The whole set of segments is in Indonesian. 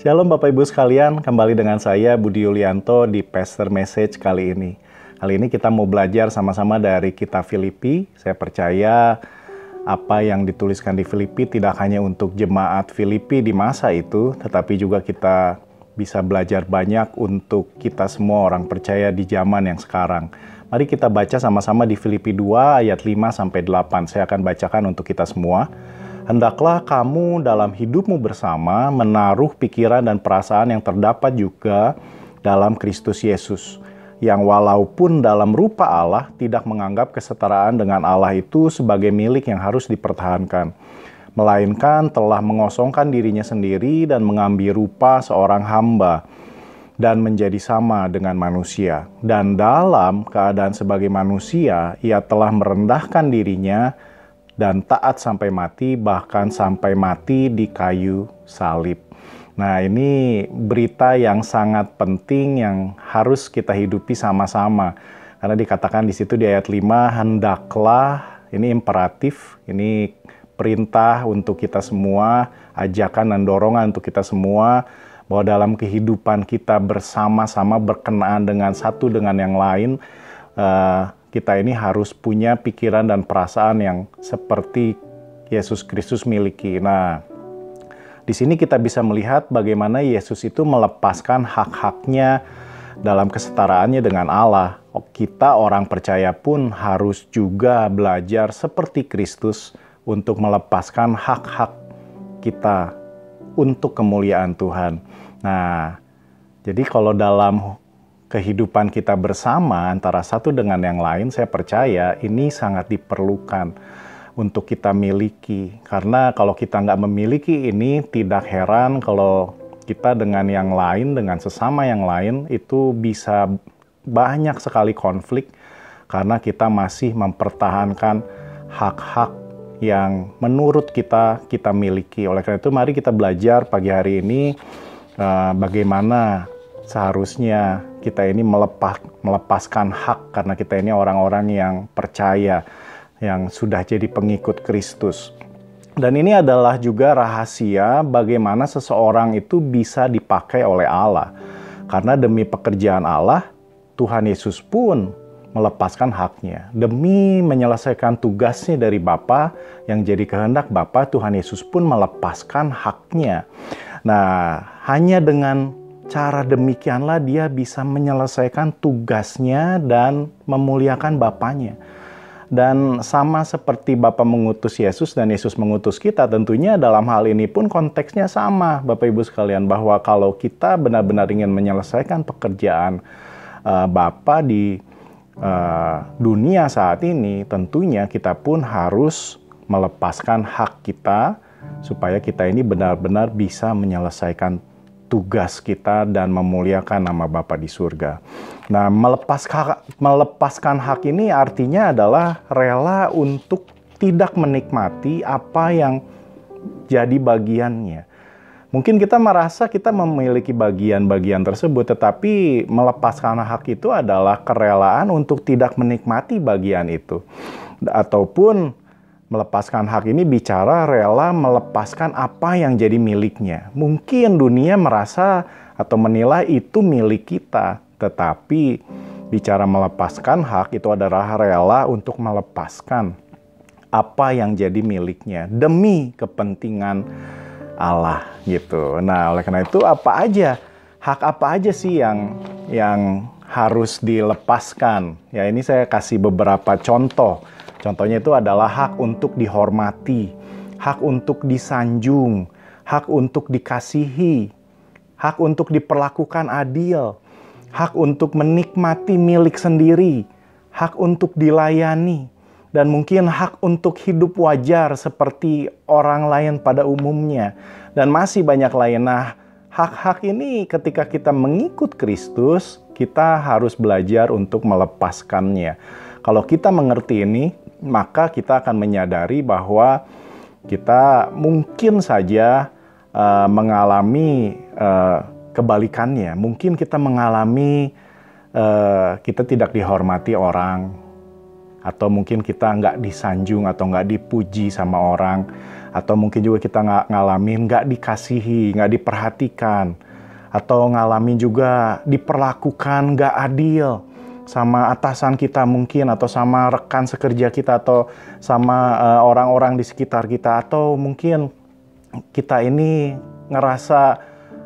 Shalom Bapak Ibu sekalian, kembali dengan saya Budi Yulianto di Pastor Message kali ini. Kali ini kita mau belajar sama-sama dari kitab Filipi. Saya percaya apa yang dituliskan di Filipi tidak hanya untuk jemaat Filipi di masa itu, tetapi juga kita bisa belajar banyak untuk kita semua orang percaya di zaman yang sekarang. Mari kita baca sama-sama di Filipi 2 ayat 5-8. Saya akan bacakan untuk kita semua. Hendaklah kamu dalam hidupmu bersama menaruh pikiran dan perasaan yang terdapat juga dalam Kristus Yesus, yang walaupun dalam rupa Allah tidak menganggap kesetaraan dengan Allah itu sebagai milik yang harus dipertahankan, melainkan telah mengosongkan dirinya sendiri dan mengambil rupa seorang hamba dan menjadi sama dengan manusia. Dan dalam keadaan sebagai manusia, ia telah merendahkan dirinya dan taat sampai mati, bahkan sampai mati di kayu salib. Nah, ini berita yang sangat penting yang harus kita hidupi sama-sama. Karena dikatakan di situ di ayat 5, hendaklah, ini imperatif, ini perintah untuk kita semua, ajakan dan dorongan untuk kita semua, bahwa dalam kehidupan kita bersama-sama berkenaan dengan satu dengan yang lain, kita ini harus punya pikiran dan perasaan yang seperti Yesus Kristus miliki. Nah, di sini kita bisa melihat bagaimana Yesus itu melepaskan hak-haknya dalam kesetaraannya dengan Allah. Kita orang percaya pun harus juga belajar seperti Kristus untuk melepaskan hak-hak kita untuk kemuliaan Tuhan. Nah, jadi kalau dalam kehidupan kita bersama antara satu dengan yang lain, saya percaya ini sangat diperlukan untuk kita miliki. Karena kalau kita nggak memiliki ini, tidak heran kalau kita dengan yang lain, dengan sesama yang lain, itu bisa banyak sekali konflik karena kita masih mempertahankan hak-hak yang menurut kita miliki. Oleh karena itu, mari kita belajar pagi hari ini bagaimana seharusnya kita ini melepaskan hak, karena kita ini orang-orang yang percaya, yang sudah jadi pengikut Kristus. Dan ini adalah juga rahasia bagaimana seseorang itu bisa dipakai oleh Allah. Karena demi pekerjaan Allah, Tuhan Yesus pun melepaskan haknya. Demi menyelesaikan tugasnya dari Bapa, yang jadi kehendak Bapa, Tuhan Yesus pun melepaskan haknya. Nah, hanya dengan cara demikianlah dia bisa menyelesaikan tugasnya dan memuliakan Bapanya. Dan sama seperti Bapa mengutus Yesus dan Yesus mengutus kita, tentunya dalam hal ini pun konteksnya sama, Bapak Ibu sekalian, bahwa kalau kita benar-benar ingin menyelesaikan pekerjaan Bapa di dunia saat ini, tentunya kita pun harus melepaskan hak kita supaya kita ini benar-benar bisa menyelesaikan tugas kita dan memuliakan nama Bapa di surga. Nah, melepaskan hak ini artinya adalah rela untuk tidak menikmati apa yang jadi bagiannya. Mungkin kita merasa kita memiliki bagian-bagian tersebut, tetapi melepaskan hak itu adalah kerelaan untuk tidak menikmati bagian itu. Ataupun melepaskan hak ini bicara rela melepaskan apa yang jadi miliknya. Mungkin dunia merasa atau menilai itu milik kita, tetapi bicara melepaskan hak itu adalah rela untuk melepaskan apa yang jadi miliknya demi kepentingan Allah gitu. Nah, oleh karena itu hak apa aja sih yang harus dilepaskan? Ya, ini saya kasih beberapa contoh. Contohnya itu adalah hak untuk dihormati, hak untuk disanjung, hak untuk dikasihi, hak untuk diperlakukan adil, hak untuk menikmati milik sendiri, hak untuk dilayani, dan mungkin hak untuk hidup wajar seperti orang lain pada umumnya, dan masih banyak lain. Nah, hak-hak ini ketika kita mengikut Kristus, kita harus belajar untuk melepaskannya. Kalau kita mengerti ini, maka kita akan menyadari bahwa kita mungkin saja mengalami kebalikannya. Mungkin kita mengalami kita tidak dihormati orang, atau mungkin kita nggak disanjung atau nggak dipuji sama orang, Atau mungkin juga kita ngalamin nggak dikasihi, nggak diperhatikan. Atau ngalamin juga diperlakukan nggak adil sama atasan kita mungkin, atau sama rekan sekerja kita, atau sama orang-orang di sekitar kita. Atau mungkin kita ini ngerasa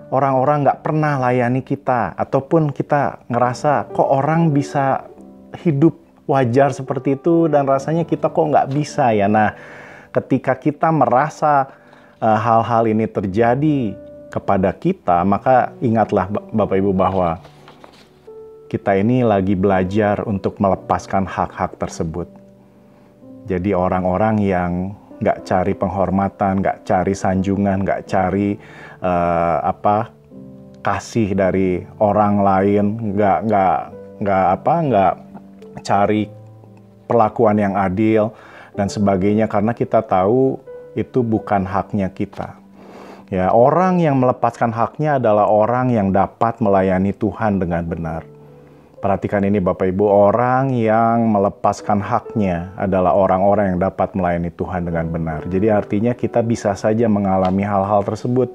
orang-orang nggak pernah layani kita, ataupun kita ngerasa kok orang bisa hidup wajar seperti itu dan rasanya kita kok nggak bisa ya. Nah, ketika kita merasa hal-hal ini terjadi kepada kita, maka ingatlah Bapak Ibu bahwa kita ini lagi belajar untuk melepaskan hak-hak tersebut. Jadi orang-orang yang nggak cari penghormatan, nggak cari sanjungan, nggak cari kasih dari orang lain, nggak cari perlakuan yang adil dan sebagainya, karena kita tahu itu bukan haknya kita. Ya, orang yang melepaskan haknya adalah orang yang dapat melayani Tuhan dengan benar. Perhatikan ini Bapak Ibu, orang yang melepaskan haknya adalah orang-orang yang dapat melayani Tuhan dengan benar. Jadi artinya kita bisa saja mengalami hal-hal tersebut.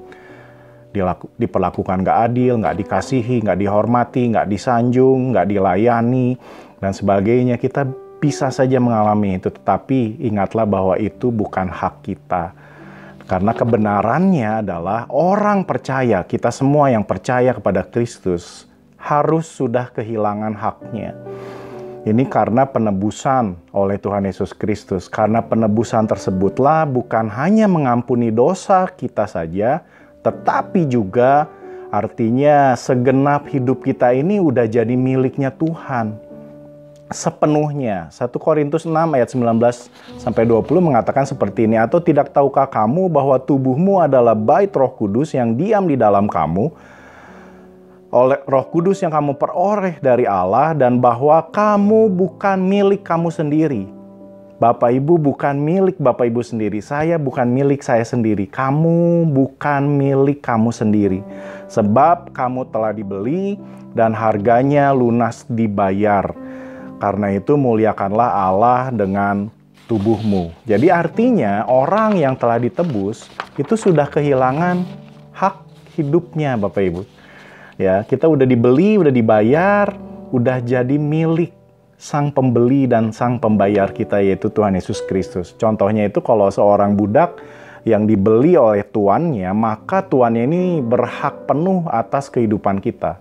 Diperlakukan nggak adil, nggak dikasihi, nggak dihormati, nggak disanjung, nggak dilayani, dan sebagainya. Kita bisa saja mengalami itu, tetapi ingatlah bahwa itu bukan hak kita. Karena kebenarannya adalah orang percaya, kita semua yang percaya kepada Kristus, harus sudah kehilangan haknya. Ini karena penebusan oleh Tuhan Yesus Kristus. Karena penebusan tersebutlah bukan hanya mengampuni dosa kita saja, tetapi juga artinya segenap hidup kita ini udah jadi miliknya Tuhan sepenuhnya. 1 Korintus 6 ayat 19-20 mengatakan seperti ini, atau tidak tahukah kamu bahwa tubuhmu adalah bait Roh Kudus yang diam di dalam kamu, oleh Roh Kudus yang kamu peroleh dari Allah, dan bahwa kamu bukan milik kamu sendiri. Bapak Ibu bukan milik Bapak Ibu sendiri. Saya bukan milik saya sendiri. Kamu bukan milik kamu sendiri. Sebab kamu telah dibeli dan harganya lunas dibayar. Karena itu muliakanlah Allah dengan tubuhmu. Jadi artinya orang yang telah ditebus itu sudah kehilangan hak hidupnya Bapak Ibu. Ya, kita udah dibeli, udah dibayar, udah jadi milik sang pembeli dan sang pembayar kita, yaitu Tuhan Yesus Kristus. Contohnya itu kalau seorang budak yang dibeli oleh tuannya, maka tuannya ini berhak penuh atas kehidupan kita.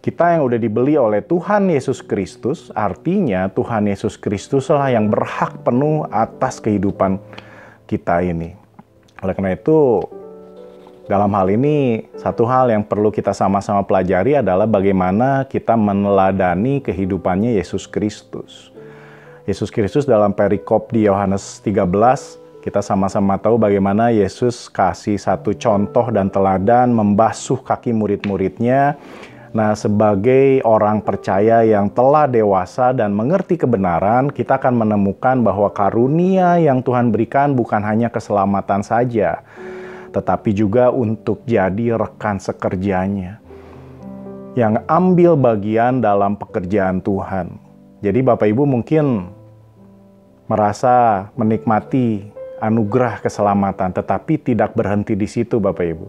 Kita yang udah dibeli oleh Tuhan Yesus Kristus, artinya Tuhan Yesus Kristuslah yang berhak penuh atas kehidupan kita ini. Oleh karena itu, dalam hal ini, satu hal yang perlu kita sama-sama pelajari adalah bagaimana kita meneladani kehidupannya Yesus Kristus. Yesus Kristus dalam perikop di Yohanes 13, kita sama-sama tahu bagaimana Yesus kasih satu contoh dan teladan membasuh kaki murid-muridnya. Nah, sebagai orang percaya yang telah dewasa dan mengerti kebenaran, kita akan menemukan bahwa karunia yang Tuhan berikan bukan hanya keselamatan saja, tetapi juga untuk jadi rekan sekerjanya yang ambil bagian dalam pekerjaan Tuhan. Jadi Bapak Ibu mungkin merasa menikmati anugerah keselamatan, tetapi tidak berhenti di situ Bapak Ibu.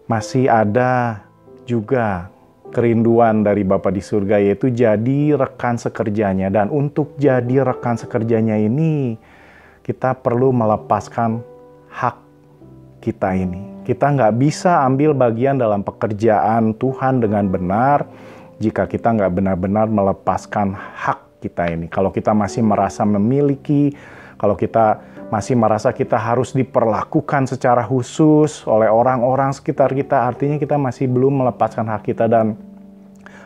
Masih ada juga kerinduan dari Bapa di surga, yaitu jadi rekan sekerjanya. Dan untuk jadi rekan sekerjanya ini, kita perlu melepaskan hak kita ini. Kita nggak bisa ambil bagian dalam pekerjaan Tuhan dengan benar jika kita nggak benar-benar melepaskan hak kita ini. Kalau kita masih merasa memiliki, kalau kita masih merasa kita harus diperlakukan secara khusus oleh orang-orang sekitar kita, artinya kita masih belum melepaskan hak kita, dan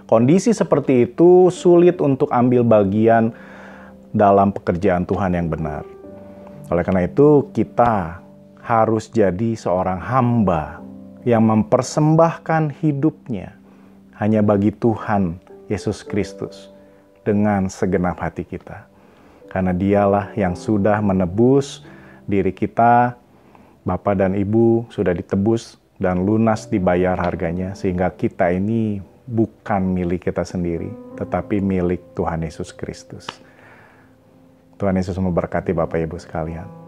kondisi seperti itu sulit untuk ambil bagian dalam pekerjaan Tuhan yang benar. Oleh karena itu, kita harus jadi seorang hamba yang mempersembahkan hidupnya hanya bagi Tuhan Yesus Kristus dengan segenap hati kita. Karena dialah yang sudah menebus diri kita, Bapak dan Ibu sudah ditebus dan lunas dibayar harganya, sehingga kita ini bukan milik kita sendiri, tetapi milik Tuhan Yesus Kristus. Tuhan Yesus memberkati Bapak Ibu sekalian.